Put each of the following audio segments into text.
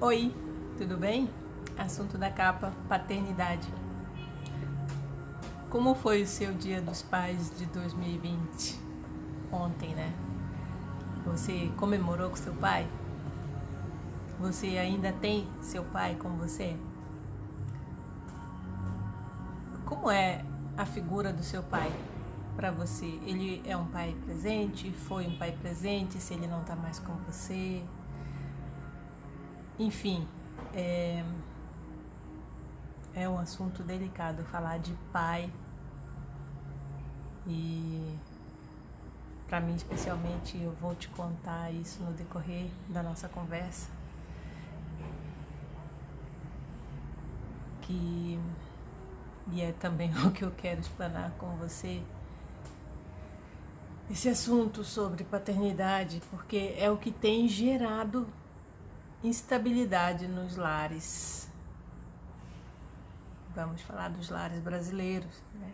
Oi, tudo bem? Assunto da capa, paternidade. Como foi o seu Dia dos Pais de 2020? Ontem, né? Você comemorou com seu pai? Você ainda tem seu pai com você? Como é a figura do seu pai para você? Ele é um pai presente? Foi um pai presente se ele não tá mais com você? Enfim, é um assunto delicado falar de pai e para mim especialmente eu vou te contar isso no decorrer da nossa conversa, e é também o que eu quero explanar com você, esse assunto sobre paternidade, porque é o que tem gerado instabilidade nos lares. Vamos falar dos lares brasileiros, né?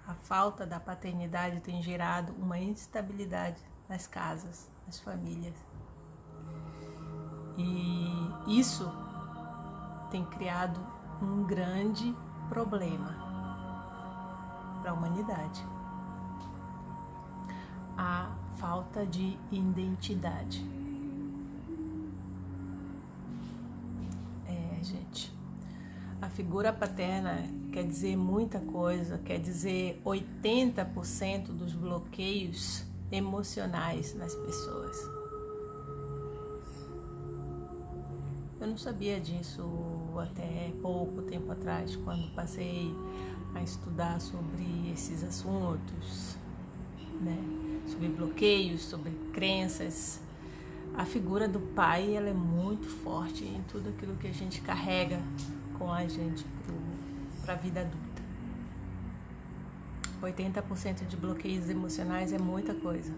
A falta da paternidade tem gerado uma instabilidade nas casas, nas famílias. E isso tem criado um grande problema para a humanidade. A falta de identidade. Gente, a figura paterna quer dizer muita coisa, quer dizer 80% dos bloqueios emocionais nas pessoas. Eu não sabia disso até pouco tempo atrás, quando passei a estudar sobre esses assuntos, né? Sobre bloqueios, sobre crenças. A figura do pai, ela é muito forte em tudo aquilo que a gente carrega com a gente para a vida adulta. 80% de bloqueios emocionais é muita coisa.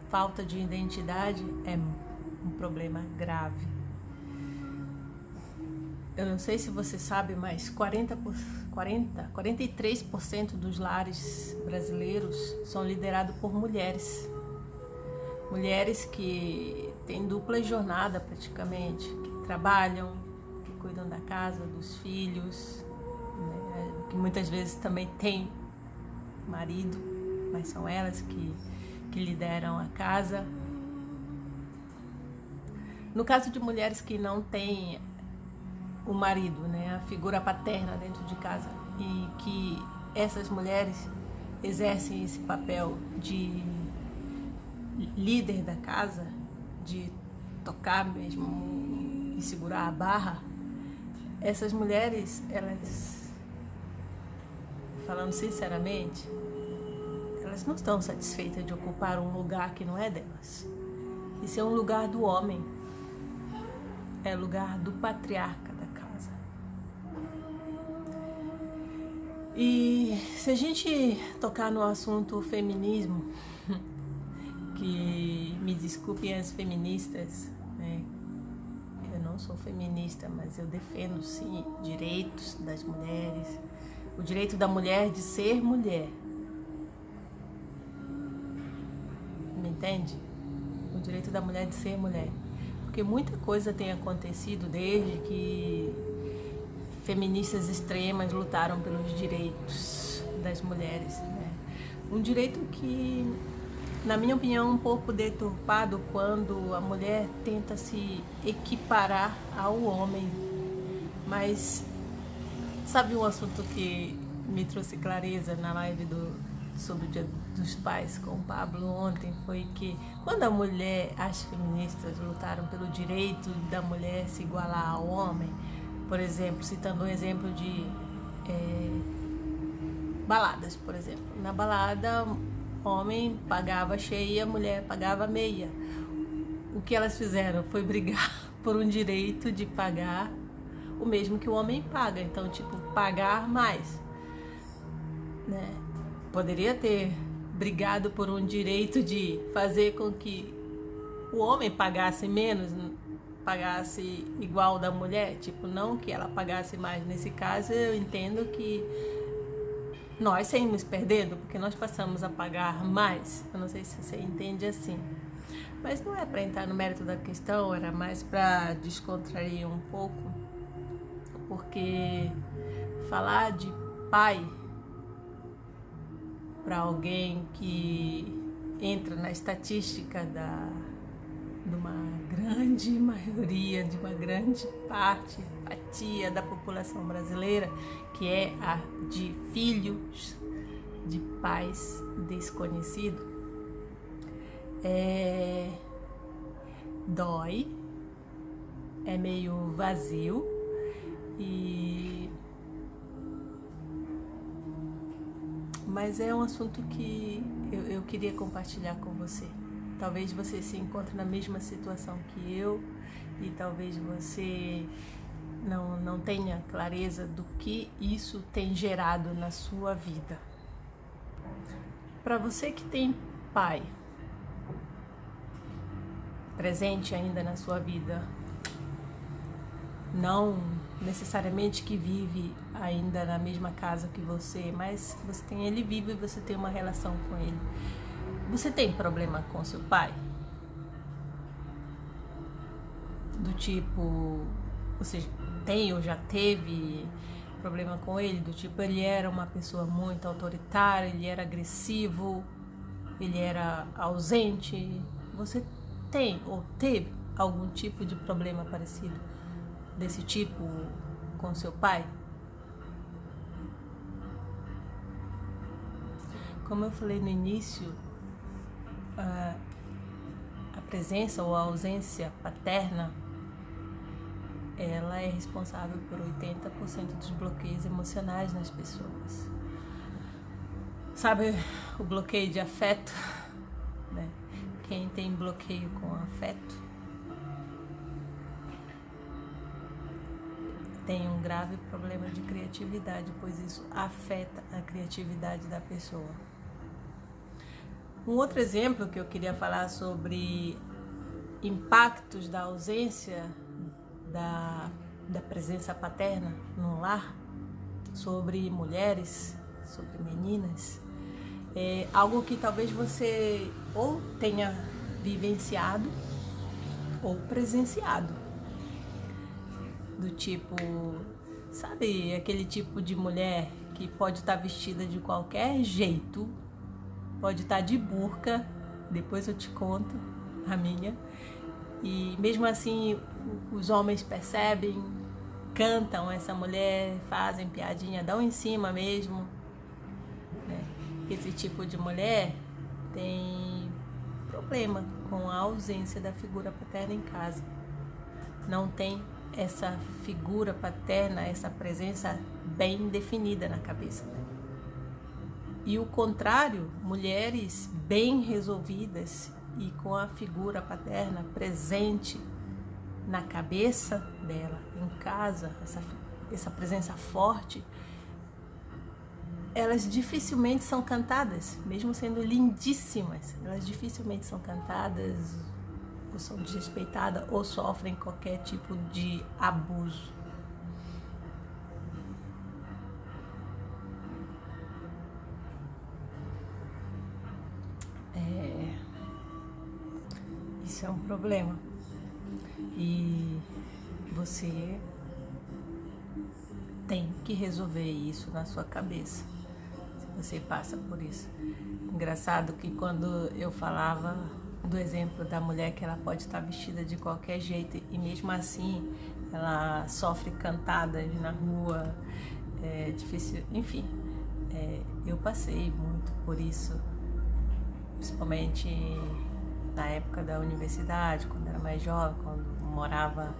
Falta de identidade é um problema grave. Eu não sei se você sabe, mas 43% dos lares brasileiros são liderados por mulheres. Mulheres que têm dupla jornada praticamente, que trabalham, que cuidam da casa, dos filhos, né? Que muitas vezes também têm marido, mas são elas que lideram a casa. No caso de mulheres que não têm o marido, né, a figura paterna dentro de casa, e que essas mulheres exercem esse papel de líder da casa, de tocar mesmo e segurar a barra, essas mulheres, elas, falando sinceramente, elas não estão satisfeitas de ocupar um lugar que não é delas. Isso é um lugar do homem, é lugar do patriarca da casa. E se a gente tocar no assunto feminismo, que me desculpem as feministas, né? Eu não sou feminista, mas eu defendo sim direitos das mulheres, o direito da mulher de ser mulher. Me entende? O direito da mulher de ser mulher. Porque muita coisa tem acontecido desde que feministas extremas lutaram pelos direitos das mulheres, né? Um direito que, na minha opinião, um pouco deturpado quando a mulher tenta se equiparar ao homem. Mas sabe um assunto que me trouxe clareza na live sobre o Dia dos Pais com o Pablo ontem? Foi que quando as feministas lutaram pelo direito da mulher se igualar ao homem, por exemplo, citando um exemplo de baladas, por exemplo. Na balada, homem pagava cheia, mulher pagava meia. O que elas fizeram foi brigar por um direito de pagar o mesmo que o homem paga. Então, tipo, pagar mais, né? Poderia ter brigado por um direito de fazer com que o homem pagasse menos, pagasse igual da mulher. Tipo, não que ela pagasse mais. Nesse caso, eu entendo que nós saímos perdendo, porque nós passamos a pagar mais. Eu não sei se você entende assim. Mas não é para entrar no mérito da questão, era mais para descontrair um pouco, porque falar de pai para alguém que entra na estatística de uma grande maioria, de uma grande parte, fatia da população brasileira, que é a de filhos de pais desconhecidos, dói, é meio vazio mas é um assunto que eu queria compartilhar com você. Talvez você se encontre na mesma situação que eu e talvez você não tenha clareza do que isso tem gerado na sua vida. Para você que tem pai presente ainda na sua vida, não necessariamente que vive ainda na mesma casa que você, mas você tem ele vivo e você tem uma relação com ele. Você tem problema com seu pai? Do tipo, você tem ou já teve problema com ele? Do tipo, ele era uma pessoa muito autoritária, ele era agressivo, ele era ausente? Você tem ou teve algum tipo de problema parecido desse tipo com seu pai? Como eu falei no início, a presença ou a ausência paterna, ela é responsável por 80% dos bloqueios emocionais nas pessoas. Sabe o bloqueio de afeto, né? Quem tem bloqueio com afeto tem um grave problema de criatividade, pois isso afeta a criatividade da pessoa. Um outro exemplo que eu queria falar sobre impactos da ausência da presença paterna no lar, sobre mulheres, sobre meninas, é algo que talvez você ou tenha vivenciado ou presenciado. Do tipo, sabe aquele tipo de mulher que pode estar vestida de qualquer jeito, pode estar de burca, depois eu te conto a minha, e mesmo assim os homens percebem, cantam essa mulher, fazem piadinha, dão em cima mesmo, né? Esse tipo de mulher tem problema com a ausência da figura paterna em casa, não tem essa figura paterna, essa presença bem definida na cabeça. E o contrário, mulheres bem resolvidas e com a figura paterna presente na cabeça dela, em casa, essa presença forte, elas dificilmente são cantadas, mesmo sendo lindíssimas, elas dificilmente são cantadas, ou são desrespeitadas ou sofrem qualquer tipo de abuso. Isso é um problema e você tem que resolver isso na sua cabeça, se você passa por isso. Engraçado que quando eu falava do exemplo da mulher que ela pode estar vestida de qualquer jeito e mesmo assim ela sofre cantadas na rua, é difícil, enfim, eu passei muito por isso, principalmente na época da universidade, quando era mais jovem, quando morava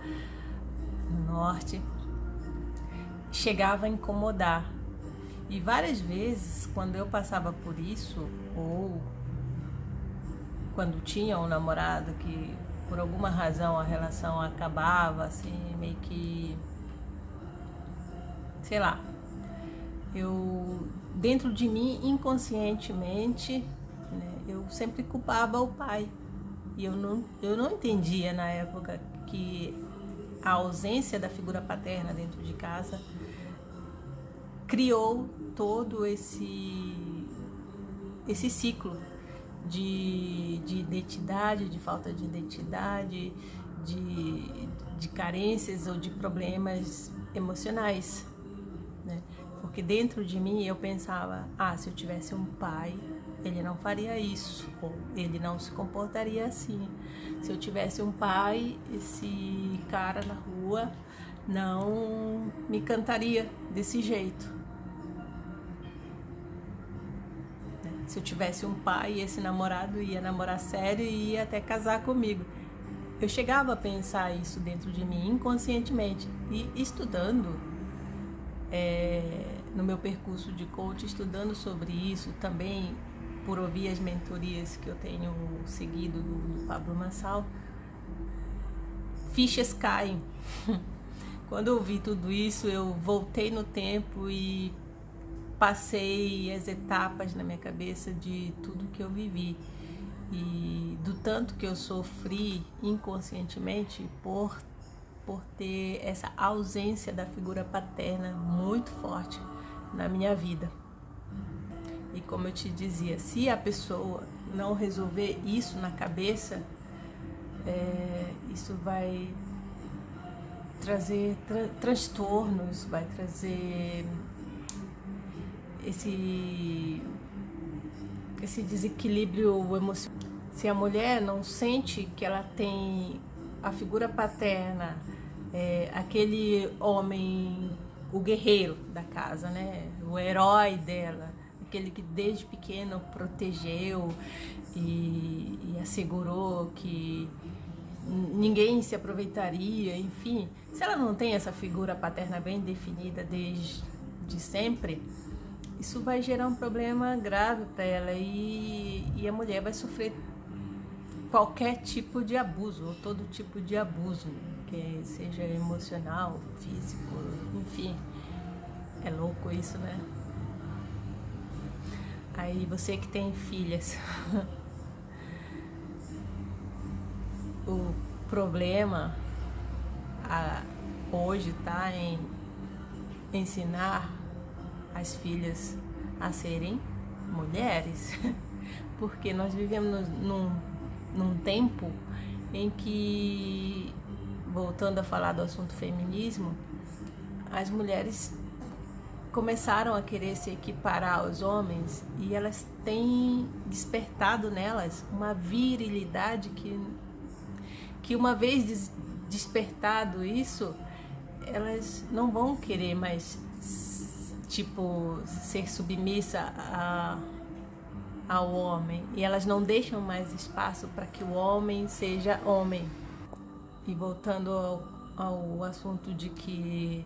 no norte, chegava a incomodar. E várias vezes, quando eu passava por isso, ou quando tinha um namorado que por alguma razão a relação acabava, assim, meio que, sei lá, eu, dentro de mim, inconscientemente, né, eu sempre culpava o pai. E eu não entendia na época que a ausência da figura paterna dentro de casa criou todo esse ciclo de identidade, de falta de identidade, de carências ou de problemas emocionais, né? Porque dentro de mim eu pensava, se eu tivesse um pai, ele não faria isso, ou ele não se comportaria assim. Se eu tivesse um pai, esse cara na rua não me cantaria desse jeito. Se eu tivesse um pai, esse namorado ia namorar sério e ia até casar comigo. Eu chegava a pensar isso dentro de mim inconscientemente. E estudando, no meu percurso de coach, estudando sobre isso, também por ouvir as mentorias que eu tenho seguido do Pablo Marçal, fichas caem. Quando eu vi tudo isso, eu voltei no tempo e passei as etapas na minha cabeça de tudo que eu vivi e do tanto que eu sofri inconscientemente por ter essa ausência da figura paterna muito forte na minha vida. E como eu te dizia, se a pessoa não resolver isso na cabeça, isso vai trazer transtornos, vai trazer esse desequilíbrio emocional. Se a mulher não sente que ela tem a figura paterna, aquele homem, o guerreiro da casa, né? O herói dela, aquele que desde pequeno protegeu e assegurou que ninguém se aproveitaria, enfim. Se ela não tem essa figura paterna bem definida desde sempre, isso vai gerar um problema grave para ela e a mulher vai sofrer qualquer tipo de abuso, ou todo tipo de abuso, que seja emocional, físico, enfim. É louco isso, né? Aí você que tem filhas, o problema hoje tá em ensinar as filhas a serem mulheres, porque nós vivemos num tempo em que, voltando a falar do assunto feminismo, as mulheres começaram a querer se equiparar aos homens e elas têm despertado nelas uma virilidade que uma vez despertado isso, elas não vão querer mais ser submissa ao homem, e elas não deixam mais espaço para que o homem seja homem. E voltando ao assunto de que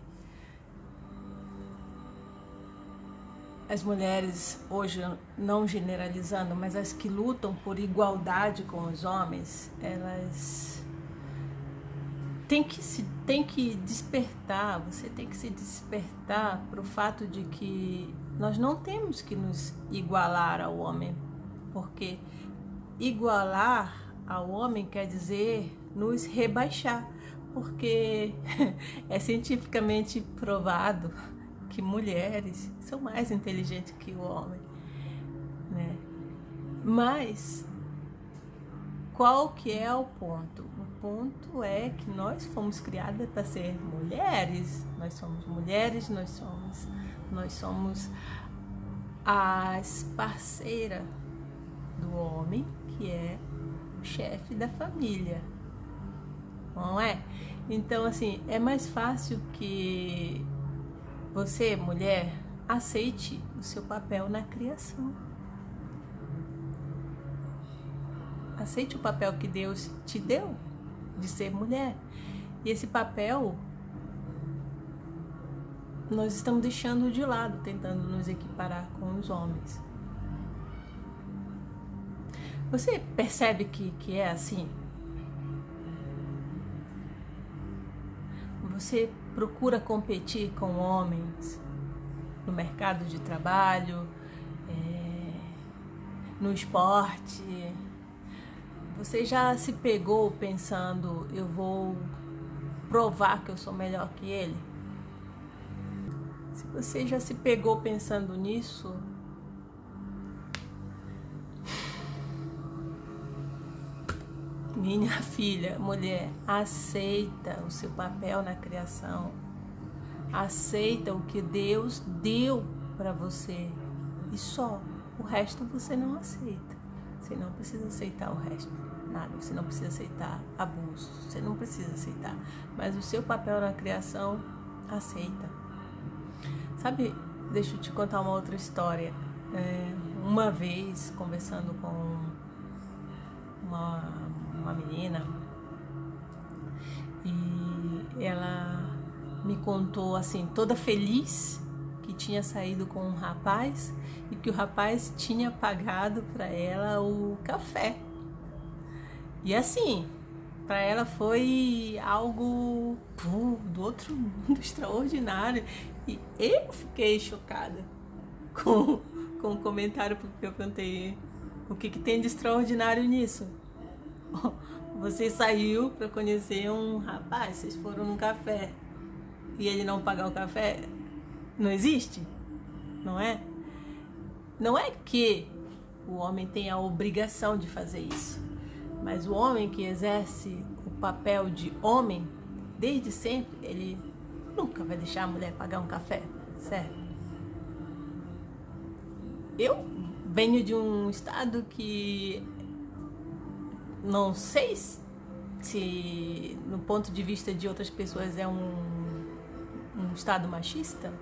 as mulheres hoje, não generalizando, mas as que lutam por igualdade com os homens, elas têm que despertar, você tem que se despertar para o fato de que nós não temos que nos igualar ao homem, porque igualar ao homem quer dizer nos rebaixar, porque é cientificamente provado que mulheres são mais inteligentes que o homem, né? Mas qual que é o ponto? O ponto é que nós fomos criadas para ser mulheres. Nós somos mulheres, nós somos as parceiras do homem, que é o chefe da família, não é? Então, assim, é mais fácil que você, mulher, aceite o seu papel na criação. Aceite o papel que Deus te deu de ser mulher. E esse papel nós estamos deixando de lado, tentando nos equiparar com os homens. Você percebe que é assim? Você procura competir com homens no mercado de trabalho, no esporte. Você já se pegou pensando, eu vou provar que eu sou melhor que ele? Se você já se pegou pensando nisso, Minha filha, mulher, aceita o seu papel na criação. Aceita o que Deus deu para você. E só. O resto você não aceita. Você não precisa aceitar o resto. Nada. Você não precisa aceitar abuso. Você não precisa aceitar. Mas o seu papel na criação, aceita. Sabe, deixa eu te contar uma outra história. Uma vez, conversando com uma menina, e ela me contou assim, toda feliz, que tinha saído com um rapaz e que o rapaz tinha pagado para ela o café. E assim, para ela foi algo do outro mundo, extraordinário. E eu fiquei chocada com o comentário, porque eu perguntei o que tem de extraordinário nisso. Você saiu para conhecer um rapaz, vocês foram num café e ele não pagar o café, não existe, não é? Não é que o homem tem a obrigação de fazer isso, mas o homem que exerce o papel de homem, desde sempre, ele nunca vai deixar a mulher pagar um café, certo? Eu venho de um estado que não sei se no ponto de vista de outras pessoas é um estado machista,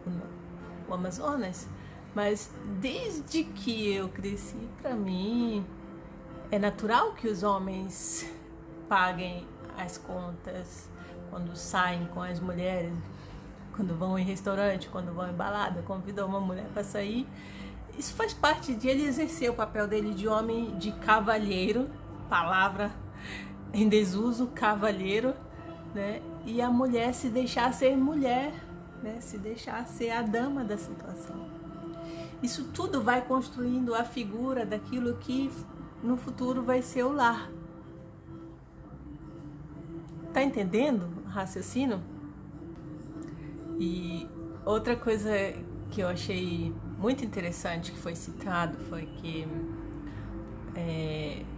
o Amazonas, mas desde que eu cresci, para mim é natural que os homens paguem as contas quando saem com as mulheres, quando vão em restaurante, quando vão em balada, convidam uma mulher para sair. Isso faz parte de ele exercer o papel dele de homem, de cavalheiro, palavra em desuso, cavalheiro, né? E a mulher se deixar ser mulher, né? Se deixar ser a dama da situação. Isso tudo vai construindo a figura daquilo que no futuro vai ser o lar. Tá entendendo o raciocínio? E outra coisa que eu achei muito interessante que foi citado foi que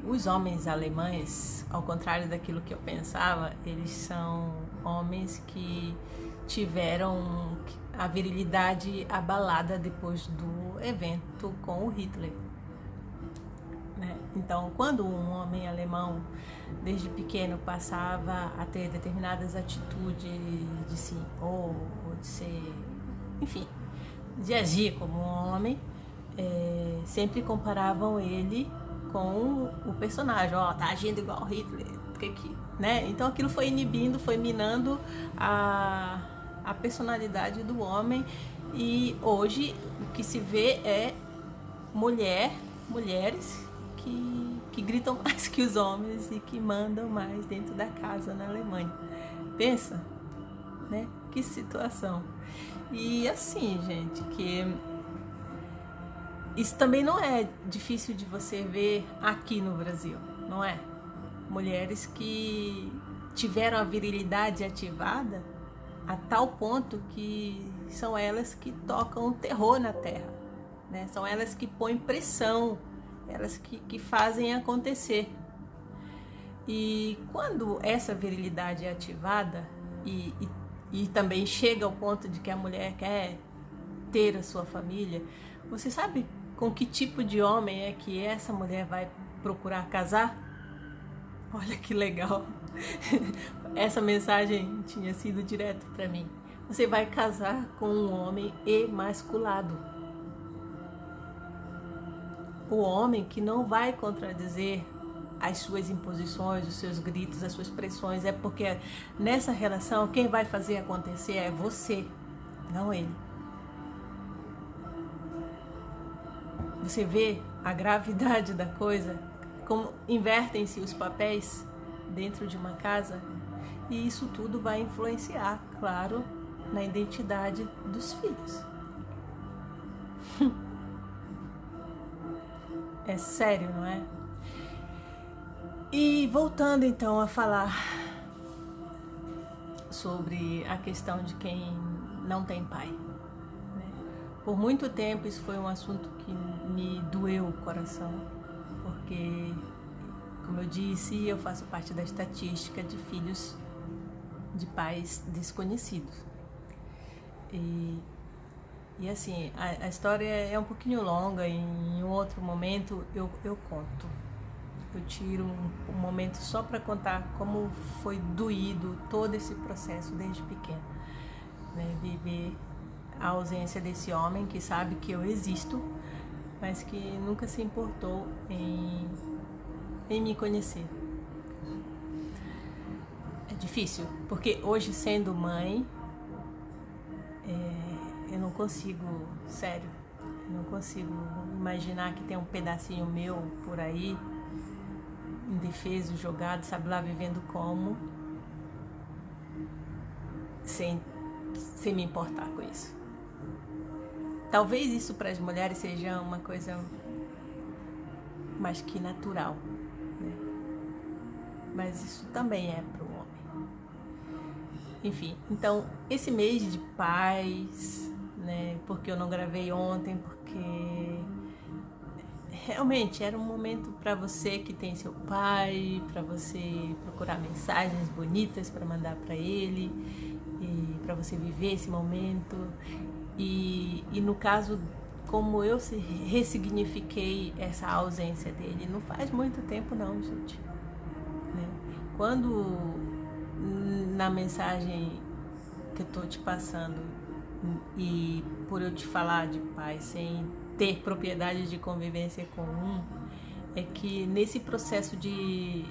os homens alemães, ao contrário daquilo que eu pensava, eles são homens que tiveram a virilidade abalada depois do evento com o Hitler, né? Então, quando um homem alemão, desde pequeno, passava a ter determinadas atitudes de se impor, ou de ser, enfim, de agir como um homem, sempre comparavam ele com o personagem. Tá agindo igual Hitler, né? Então aquilo foi inibindo, foi minando a personalidade do homem, e hoje o que se vê é mulheres que gritam mais que os homens e que mandam mais dentro da casa na Alemanha. Pensa, né? Que situação. E assim, gente, que isso também não é difícil de você ver aqui no Brasil, não é? Mulheres que tiveram a virilidade ativada a tal ponto que são elas que tocam o terror na terra, né? São elas que põem pressão, elas que fazem acontecer. E quando essa virilidade é ativada e também chega ao ponto de que a mulher quer ter a sua família, você sabe com que tipo de homem é que essa mulher vai procurar casar? Olha que legal. Essa mensagem tinha sido direto para mim. Você vai casar com um homem emasculado. O homem que não vai contradizer as suas imposições, os seus gritos, as suas pressões. É porque nessa relação quem vai fazer acontecer é você, não ele. Você vê a gravidade da coisa, como invertem-se os papéis dentro de uma casa, e isso tudo vai influenciar, claro, na identidade dos filhos. É sério, não é? E voltando então a falar sobre a questão de quem não tem pai. Por muito tempo isso foi um assunto que me doeu o coração, porque, Como eu disse, eu faço parte da estatística de filhos de pais desconhecidos. E assim, a história é um pouquinho longa, em outro momento eu conto. Eu tiro um momento só para contar como foi doído todo esse processo desde pequena, né? Viver a ausência desse homem que sabe que eu existo, mas que nunca se importou em me conhecer. É difícil, porque hoje, sendo mãe, eu não consigo, sério, eu não consigo imaginar que tem um pedacinho meu por aí, indefeso, jogado, sabe lá vivendo como, sem me importar com isso. Talvez isso para as mulheres seja uma coisa mais que natural, né? Mas isso também é para o homem. Enfim, então esse mês de paz, né? Porque eu não gravei ontem, porque realmente era um momento para você que tem seu pai, para você procurar mensagens bonitas para mandar para ele, e para você viver esse momento. E no caso, como eu ressignifiquei essa ausência dele, não faz muito tempo não, gente, né? Quando na mensagem que eu tô te passando, e por eu te falar de pai sem ter propriedade de convivência comum, é que nesse processo de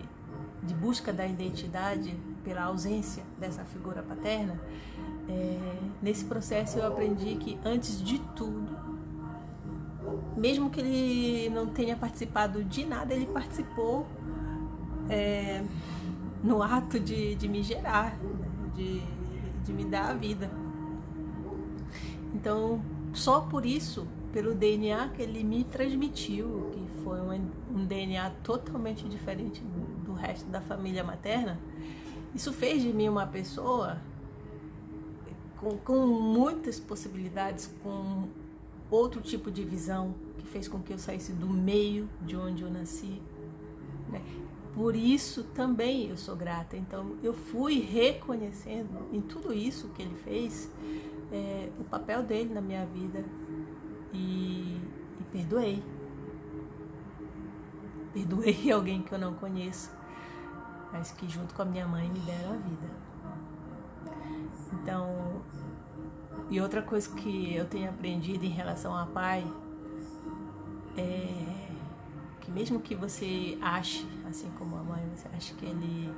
busca da identidade pela ausência dessa figura paterna, nesse processo eu aprendi que, antes de tudo, mesmo que ele não tenha participado de nada, ele participou no ato de me gerar, de me dar a vida. Então, só por isso, pelo DNA que ele me transmitiu, que foi um DNA totalmente diferente do resto da família materna, isso fez de mim uma pessoa com muitas possibilidades, com outro tipo de visão, que fez com que eu saísse do meio de onde eu nasci, né? Por isso também eu sou grata. Então eu fui reconhecendo em tudo isso que ele fez, o papel dele na minha vida, e perdoei. Perdoei alguém que eu não conheço, mas que junto com a minha mãe me deram a vida. Então, e outra coisa que eu tenho aprendido em relação a pai é que, mesmo que você ache, assim como a mãe, você acha que ele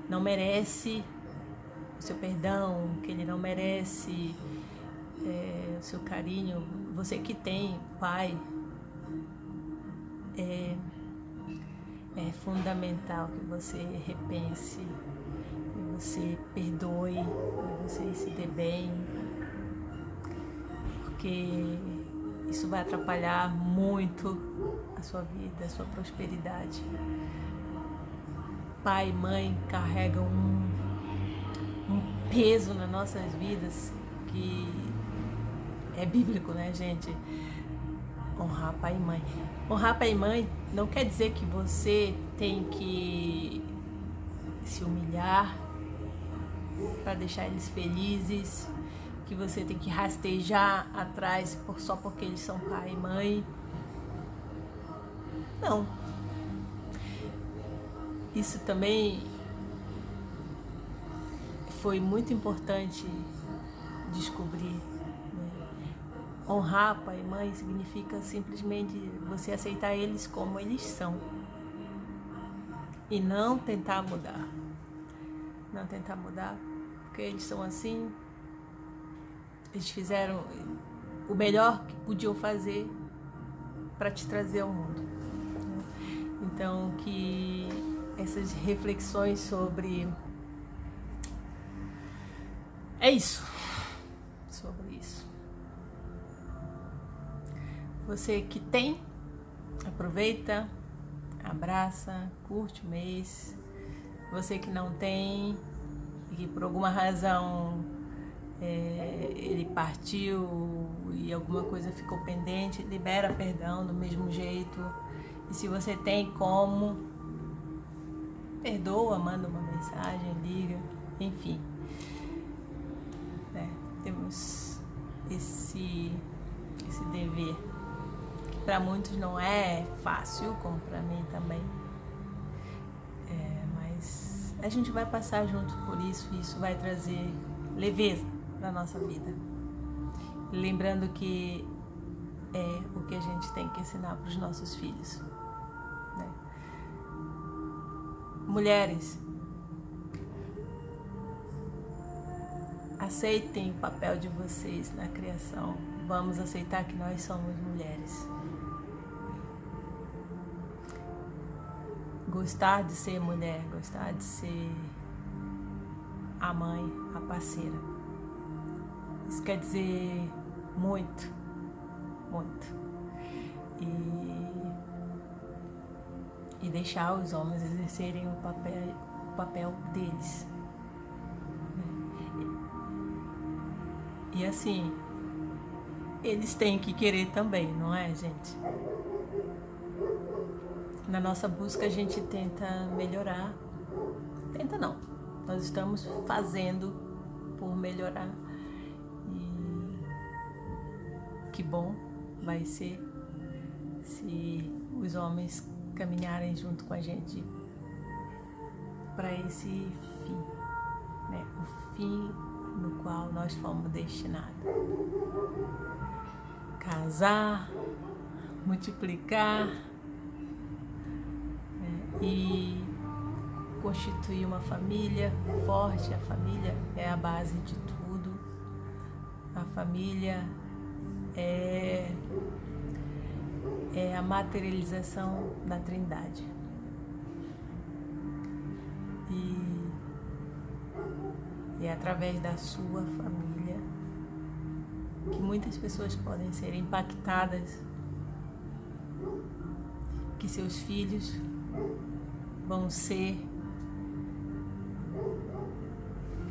não merece o seu perdão, que ele não merece o seu carinho, você que tem pai, é fundamental que você repense, que você perdoe, que você se dê bem, porque isso vai atrapalhar muito a sua vida, a sua prosperidade. Pai e mãe carregam um peso nas nossas vidas que é bíblico, né, gente? Honrar pai e mãe. Honrar pai e mãe não quer dizer que você tem que se humilhar para deixar eles felizes, que você tem que rastejar atrás só porque eles são pai e mãe. Não. Isso também foi muito importante descobrir, né? Honrar pai e mãe significa simplesmente você aceitar eles como eles são e não tentar mudar. Não tentar mudar, porque eles são assim. Eles fizeram o melhor que podiam fazer para te trazer ao mundo. Então, que essas reflexões sobre... É isso. Sobre isso. Você que tem, aproveita, abraça, curte o mês. Você que não tem e que por alguma razão ele partiu e alguma coisa ficou pendente, libera perdão do mesmo jeito. E se você tem como, perdoa, manda uma mensagem, liga, enfim. Temos esse dever, que para muitos não é fácil, como para mim também. Mas a gente vai passar junto por isso, e isso vai trazer leveza para nossa vida. Lembrando que é o que a gente tem que ensinar para os nossos filhos, né? Mulheres, aceitem o papel de vocês na criação. Vamos aceitar que nós somos mulheres. Gostar de ser mulher, gostar de ser a mãe, a parceira. Isso quer dizer muito, muito. E deixar os homens exercerem o papel deles. E assim, eles têm que querer também, não é, gente? Na nossa busca a gente tenta melhorar. Tenta não. Nós estamos fazendo por melhorar. E que bom vai ser se os homens caminharem junto com a gente para esse fim, né? O fim no qual nós fomos destinados. Casar, multiplicar, né? E constituir uma família forte. A família é a base de tudo. A família é a materialização da Trindade. E é através da sua família que muitas pessoas podem ser impactadas, que seus filhos vão ser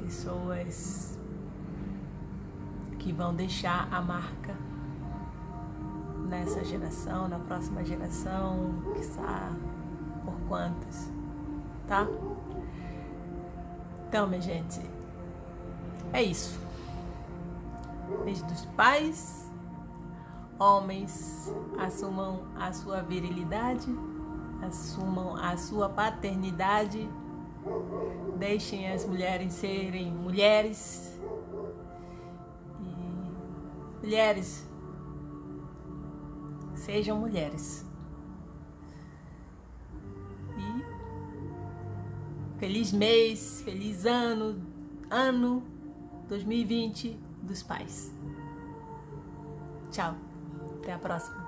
pessoas que vão deixar a marca nessa geração, na próxima geração, quiçá por quantas, tá? Então, minha gente, é isso. Beijo dos pais. Homens, assumam a sua virilidade, assumam a sua paternidade, deixem as mulheres serem mulheres. E mulheres, sejam mulheres. E feliz mês, feliz ano 2020 dos pais. Tchau, até a próxima.